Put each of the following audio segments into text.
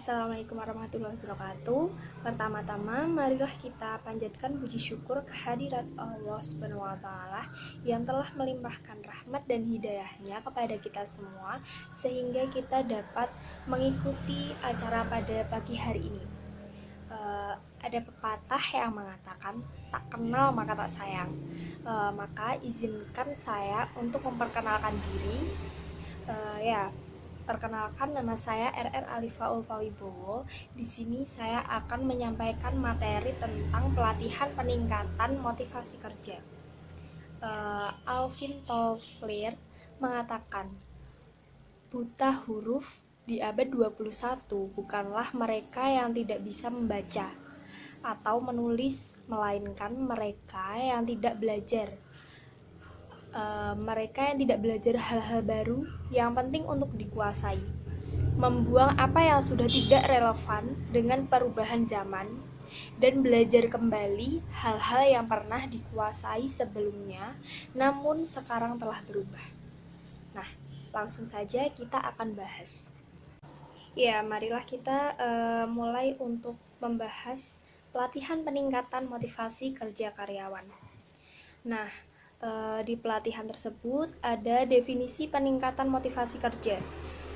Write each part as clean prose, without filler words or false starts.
Assalamualaikum warahmatullahi wabarakatuh. Pertama-tama, marilah kita panjatkan puji syukur kehadirat Allah Subhanahu wa Ta'ala yang telah melimpahkan rahmat dan hidayahnya kepada kita semua, sehingga kita dapat mengikuti acara pada pagi hari ini. Ada pepatah yang mengatakan, tak kenal maka tak sayang. Maka izinkan saya untuk memperkenalkan diri. Perkenalkan, nama saya RR Alifa Ulfawibowo. Di sini saya akan menyampaikan materi tentang pelatihan peningkatan motivasi kerja. Alvin Toffler mengatakan, buta huruf di abad 21 bukanlah mereka yang tidak bisa membaca atau menulis, melainkan mereka yang tidak belajar. Mereka yang tidak belajar hal-hal baru yang penting untuk dikuasai, membuang apa yang sudah tidak relevan dengan perubahan zaman, dan belajar kembali hal-hal yang pernah dikuasai sebelumnya namun sekarang telah berubah. Nah, langsung saja kita akan bahas. Ya, marilah kita mulai untuk membahas pelatihan peningkatan motivasi kerja karyawan. Nah, di pelatihan tersebut ada definisi peningkatan motivasi kerja.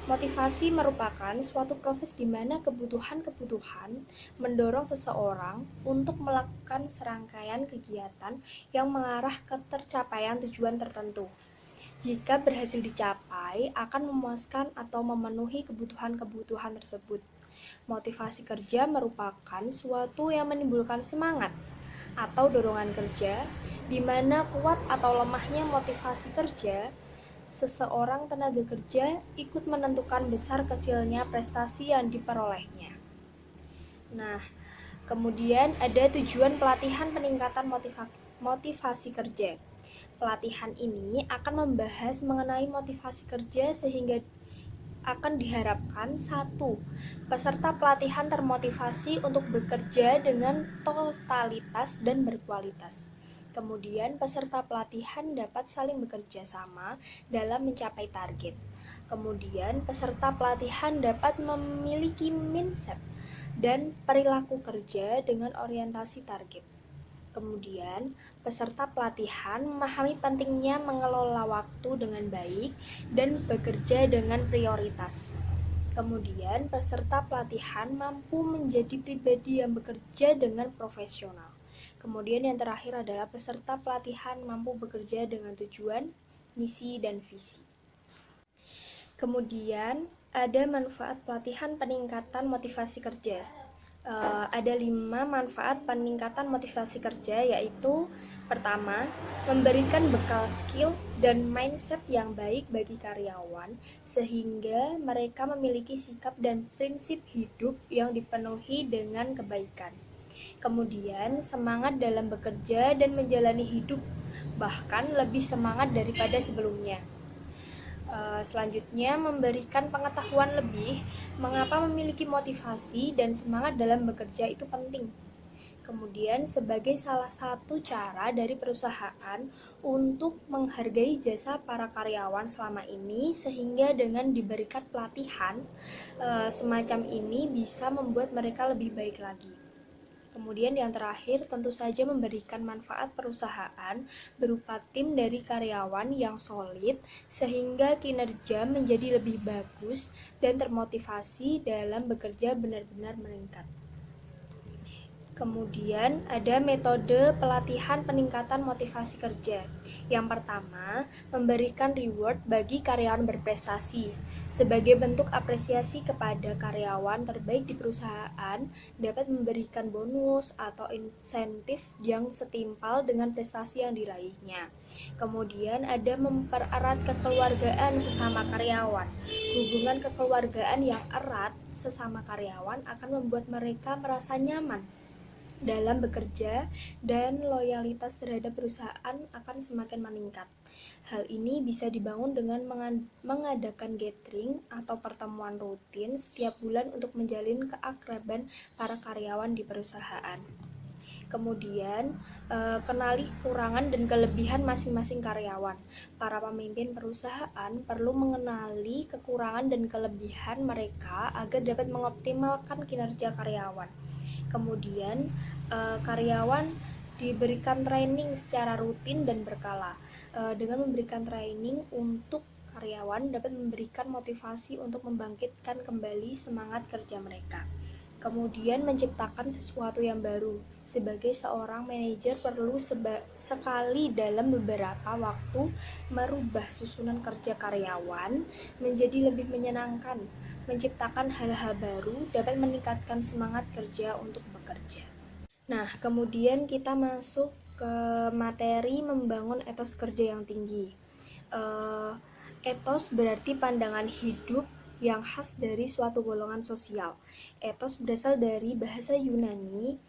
Motivasi merupakan suatu proses di mana kebutuhan-kebutuhan mendorong seseorang untuk melakukan serangkaian kegiatan yang mengarah ke tercapaian tujuan tertentu. Jika berhasil dicapai, akan memuaskan atau memenuhi kebutuhan-kebutuhan tersebut. Motivasi kerja merupakan suatu yang menimbulkan semangat atau dorongan kerja, di mana kuat atau lemahnya motivasi kerja seseorang tenaga kerja ikut menentukan besar kecilnya prestasi yang diperolehnya. Nah, kemudian ada tujuan pelatihan peningkatan motivasi kerja. Pelatihan ini akan membahas mengenai motivasi kerja sehingga akan diharapkan 1. Peserta pelatihan termotivasi untuk bekerja dengan totalitas dan berkualitas. Kemudian peserta pelatihan dapat saling bekerja sama dalam mencapai target. Kemudian peserta pelatihan dapat memiliki mindset dan perilaku kerja dengan orientasi target. Kemudian, peserta pelatihan memahami pentingnya mengelola waktu dengan baik dan bekerja dengan prioritas. Kemudian, peserta pelatihan mampu menjadi pribadi yang bekerja dengan profesional. Kemudian yang terakhir adalah peserta pelatihan mampu bekerja dengan tujuan, misi, dan visi. Kemudian, ada manfaat pelatihan peningkatan motivasi kerja. Ada 5 manfaat peningkatan motivasi kerja, yaitu pertama, memberikan bekal skill dan mindset yang baik bagi karyawan sehingga mereka memiliki sikap dan prinsip hidup yang dipenuhi dengan kebaikan. Kemudian, semangat dalam bekerja dan menjalani hidup, bahkan lebih semangat daripada sebelumnya. Selanjutnya, memberikan pengetahuan lebih mengapa memiliki motivasi dan semangat dalam bekerja itu penting. Kemudian, sebagai salah satu cara dari perusahaan untuk menghargai jasa para karyawan selama ini, sehingga dengan diberikan pelatihan semacam ini bisa membuat mereka lebih baik lagi. Kemudian yang terakhir, tentu saja memberikan manfaat perusahaan berupa tim dari karyawan yang solid sehingga kinerja menjadi lebih bagus dan termotivasi dalam bekerja benar-benar meningkat. Kemudian ada metode pelatihan peningkatan motivasi kerja. Yang pertama, memberikan reward bagi karyawan berprestasi. Sebagai bentuk apresiasi kepada karyawan terbaik di perusahaan, dapat memberikan bonus atau insentif yang setimpal dengan prestasi yang diraihnya. Kemudian ada mempererat kekeluargaan sesama karyawan. Hubungan kekeluargaan yang erat sesama karyawan akan membuat mereka merasa nyaman dalam bekerja dan loyalitas terhadap perusahaan akan semakin meningkat. Hal ini bisa dibangun dengan mengadakan gathering atau pertemuan rutin setiap bulan untuk menjalin keakraban para karyawan di perusahaan. Kemudian, kenali kekurangan dan kelebihan masing-masing karyawan. Para pemimpin perusahaan perlu mengenali kekurangan dan kelebihan mereka agar dapat mengoptimalkan kinerja karyawan. Kemudian, karyawan diberikan training secara rutin dan berkala. Dengan memberikan training untuk karyawan dapat memberikan motivasi untuk membangkitkan kembali semangat kerja mereka. Kemudian menciptakan sesuatu yang baru. Sebagai seorang manajer perlu sekali dalam beberapa waktu merubah susunan kerja karyawan menjadi lebih menyenangkan. Menciptakan hal-hal baru dapat meningkatkan semangat kerja untuk bekerja. Nah, kemudian kita masuk ke materi membangun etos kerja yang tinggi. Etos berarti pandangan hidup yang khas dari suatu golongan sosial. Etos berasal dari bahasa Yunani,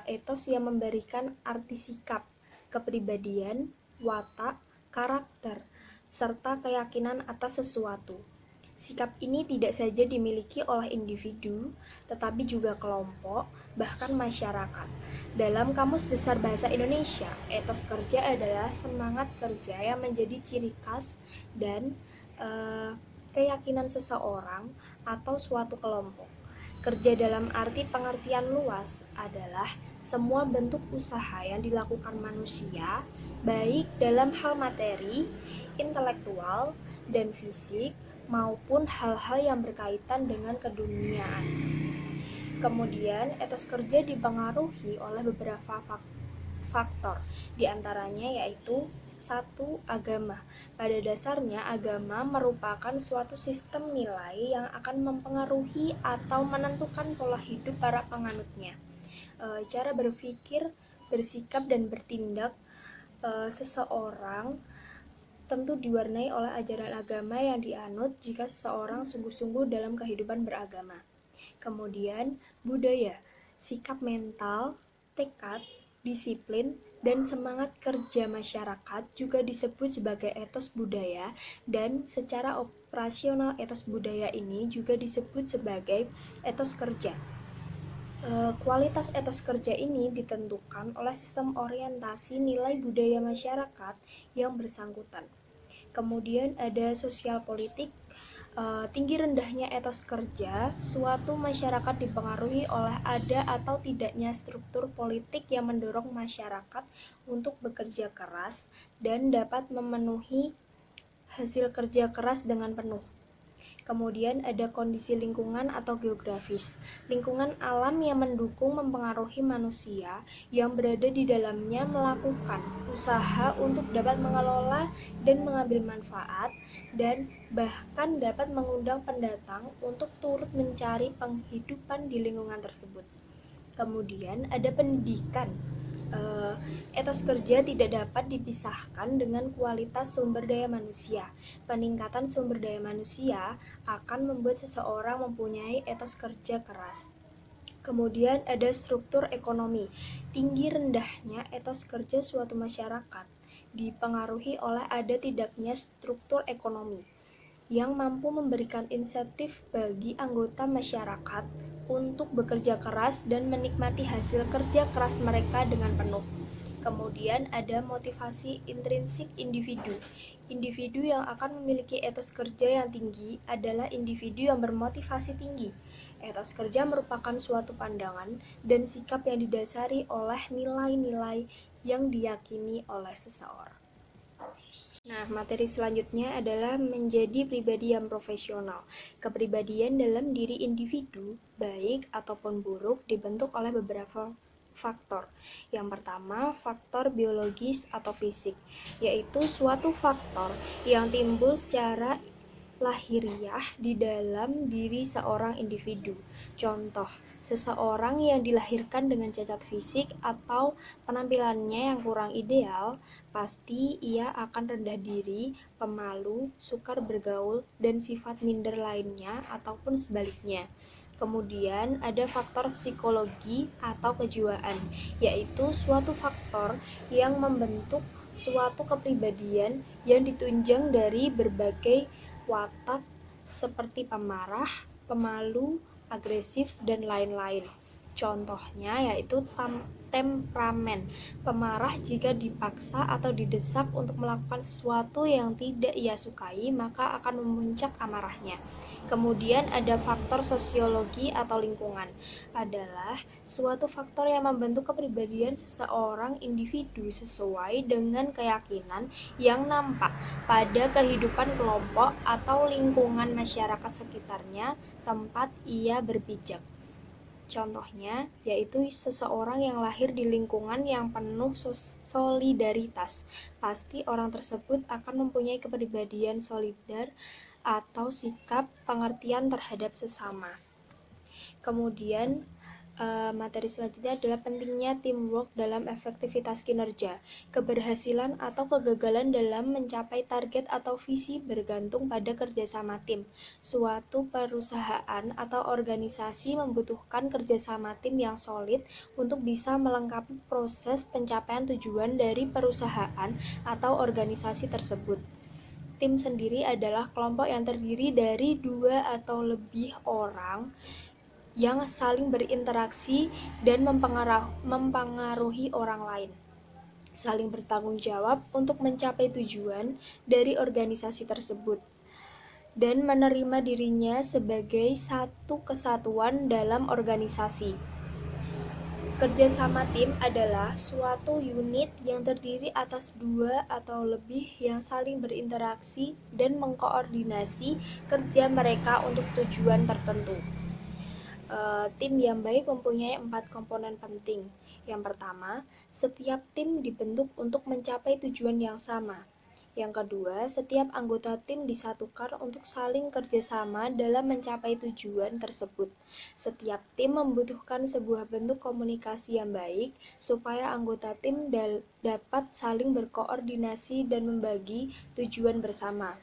etos yang memberikan arti sikap, kepribadian, watak, karakter, serta keyakinan atas sesuatu. Sikap ini tidak saja dimiliki oleh individu, tetapi juga kelompok, bahkan masyarakat. Dalam Kamus Besar Bahasa Indonesia, etos kerja adalah semangat kerja yang menjadi ciri khas dan keyakinan seseorang atau suatu kelompok. Kerja dalam arti pengertian luas adalah semua bentuk usaha yang dilakukan manusia, baik dalam hal materi, intelektual, dan fisik, maupun hal-hal yang berkaitan dengan keduniaan. Kemudian, etos kerja dipengaruhi oleh beberapa faktor, diantaranya yaitu 1. Agama. Pada dasarnya, agama merupakan suatu sistem nilai yang akan mempengaruhi atau menentukan pola hidup para penganutnya. Cara berpikir, bersikap, dan bertindak seseorang tentu diwarnai oleh ajaran agama yang dianut jika seseorang sungguh-sungguh dalam kehidupan beragama. Kemudian, budaya, sikap mental, tekad, disiplin, dan semangat kerja masyarakat juga disebut sebagai etos budaya, dan secara operasional etos budaya ini juga disebut sebagai etos kerja. Kualitas etos kerja ini ditentukan oleh sistem orientasi nilai budaya masyarakat yang bersangkutan. Kemudian ada sosial politik. Tinggi rendahnya etos kerja suatu masyarakat dipengaruhi oleh ada atau tidaknya struktur politik yang mendorong masyarakat untuk bekerja keras dan dapat memenuhi hasil kerja keras dengan penuh. Kemudian ada kondisi lingkungan atau geografis. Lingkungan alam yang mendukung mempengaruhi manusia yang berada di dalamnya melakukan usaha untuk dapat mengelola dan mengambil manfaat, dan bahkan dapat mengundang pendatang untuk turut mencari penghidupan di lingkungan tersebut. Kemudian ada pendidikan. Etos kerja tidak dapat dipisahkan dengan kualitas sumber daya manusia. Peningkatan sumber daya manusia akan membuat seseorang mempunyai etos kerja keras. Kemudian ada struktur ekonomi. Tinggi rendahnya etos kerja suatu masyarakat dipengaruhi oleh ada tidaknya struktur ekonomi yang mampu memberikan insentif bagi anggota masyarakat untuk bekerja keras dan menikmati hasil kerja keras mereka dengan penuh. Kemudian ada motivasi intrinsik individu. Individu yang akan memiliki etos kerja yang tinggi adalah individu yang bermotivasi tinggi. Etos kerja merupakan suatu pandangan dan sikap yang didasari oleh nilai-nilai yang diyakini oleh seseorang. Nah, materi selanjutnya adalah menjadi pribadi yang profesional. Kepribadian dalam diri individu, baik ataupun buruk, dibentuk oleh beberapa faktor. Yang pertama, faktor biologis atau fisik, yaitu suatu faktor yang timbul secara lahiriah di dalam diri seorang individu. Contoh, seseorang yang dilahirkan dengan cacat fisik atau penampilannya yang kurang ideal, pasti ia akan rendah diri, pemalu, sukar bergaul, dan sifat minder lainnya ataupun sebaliknya. Kemudian ada faktor psikologi atau kejiwaan, yaitu suatu faktor yang membentuk suatu kepribadian yang ditunjang dari berbagai watak seperti pemarah, pemalu, agresif, dan lain-lain. Contohnya yaitu temperamen, pemarah jika dipaksa atau didesak untuk melakukan sesuatu yang tidak ia sukai, maka akan memuncak amarahnya. Kemudian ada faktor sosiologi atau lingkungan, adalah suatu faktor yang membentuk kepribadian seseorang individu sesuai dengan keyakinan yang nampak pada kehidupan kelompok atau lingkungan masyarakat sekitarnya tempat ia berpijak. Contohnya, yaitu seseorang yang lahir di lingkungan yang penuh solidaritas. Pasti orang tersebut akan mempunyai kepribadian solidar atau sikap pengertian terhadap sesama. Kemudian, materi selanjutnya adalah pentingnya teamwork dalam efektivitas kinerja. Keberhasilan atau kegagalan dalam mencapai target atau visi bergantung pada kerjasama tim. Suatu perusahaan atau organisasi membutuhkan kerjasama tim yang solid untuk bisa melengkapi proses pencapaian tujuan dari perusahaan atau organisasi tersebut. Tim sendiri adalah kelompok yang terdiri dari 2 atau lebih orang yang saling berinteraksi dan mempengaruhi orang lain, saling bertanggung jawab untuk mencapai tujuan dari organisasi tersebut, dan menerima dirinya sebagai satu kesatuan dalam organisasi. Kerjasama tim adalah suatu unit yang terdiri atas 2 atau lebih yang saling berinteraksi dan mengkoordinasi kerja mereka untuk tujuan tertentu. Tim yang baik mempunyai 4 komponen penting. Yang pertama, setiap tim dibentuk untuk mencapai tujuan yang sama. Yang kedua, setiap anggota tim disatukan untuk saling kerjasama dalam mencapai tujuan tersebut. Setiap tim membutuhkan sebuah bentuk komunikasi yang baik supaya anggota tim dapat saling berkoordinasi dan membagi tujuan bersama.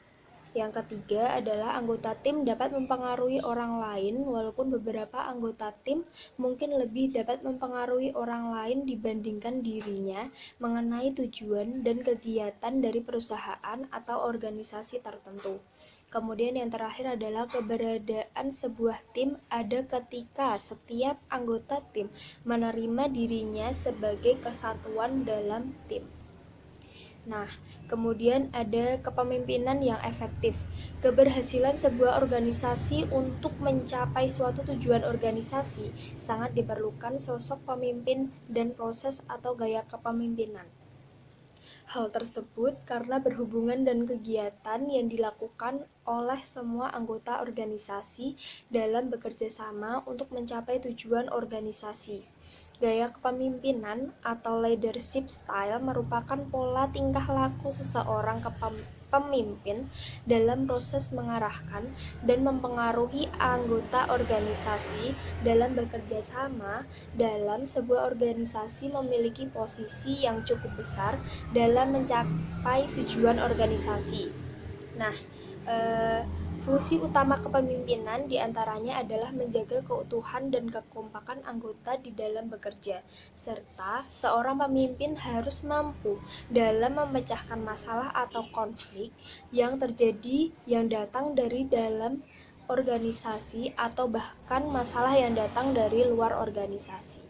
Yang ketiga adalah anggota tim dapat mempengaruhi orang lain, walaupun beberapa anggota tim mungkin lebih dapat mempengaruhi orang lain dibandingkan dirinya mengenai tujuan dan kegiatan dari perusahaan atau organisasi tertentu. Kemudian yang terakhir adalah keberadaan sebuah tim ada ketika setiap anggota tim menerima dirinya sebagai kesatuan dalam tim. Nah, kemudian ada kepemimpinan yang efektif. Keberhasilan sebuah organisasi untuk mencapai suatu tujuan organisasi sangat diperlukan sosok pemimpin dan proses atau gaya kepemimpinan. Hal tersebut karena berhubungan dan kegiatan yang dilakukan oleh semua anggota organisasi dalam bekerja sama untuk mencapai tujuan organisasi. Gaya kepemimpinan atau leadership style merupakan pola tingkah laku seseorang pemimpin dalam proses mengarahkan dan mempengaruhi anggota organisasi dalam bekerja sama dalam sebuah organisasi memiliki posisi yang cukup besar dalam mencapai tujuan organisasi. Nah, fungsi utama kepemimpinan diantaranya adalah menjaga keutuhan dan kekompakan anggota di dalam bekerja, serta seorang pemimpin harus mampu dalam memecahkan masalah atau konflik yang terjadi yang datang dari dalam organisasi atau bahkan masalah yang datang dari luar organisasi.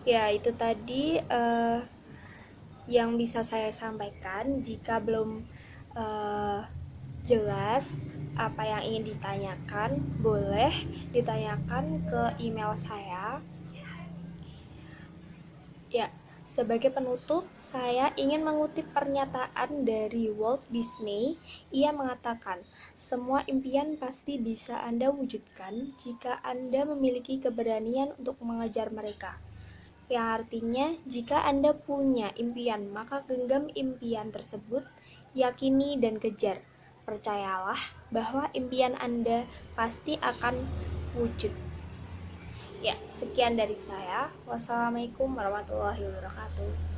Ya, itu tadi yang bisa saya sampaikan. Jika belum jelas apa yang ingin ditanyakan, boleh ditanyakan ke email saya. Ya, sebagai penutup, saya ingin mengutip pernyataan dari Walt Disney. Ia mengatakan, "Semua impian pasti bisa Anda wujudkan jika Anda memiliki keberanian untuk mengejar mereka." Yang artinya, jika Anda punya impian, maka genggam impian tersebut, yakini dan kejar. Percayalah bahwa impian Anda pasti akan wujud. Ya, sekian dari saya. Wassalamualaikum warahmatullahi wabarakatuh.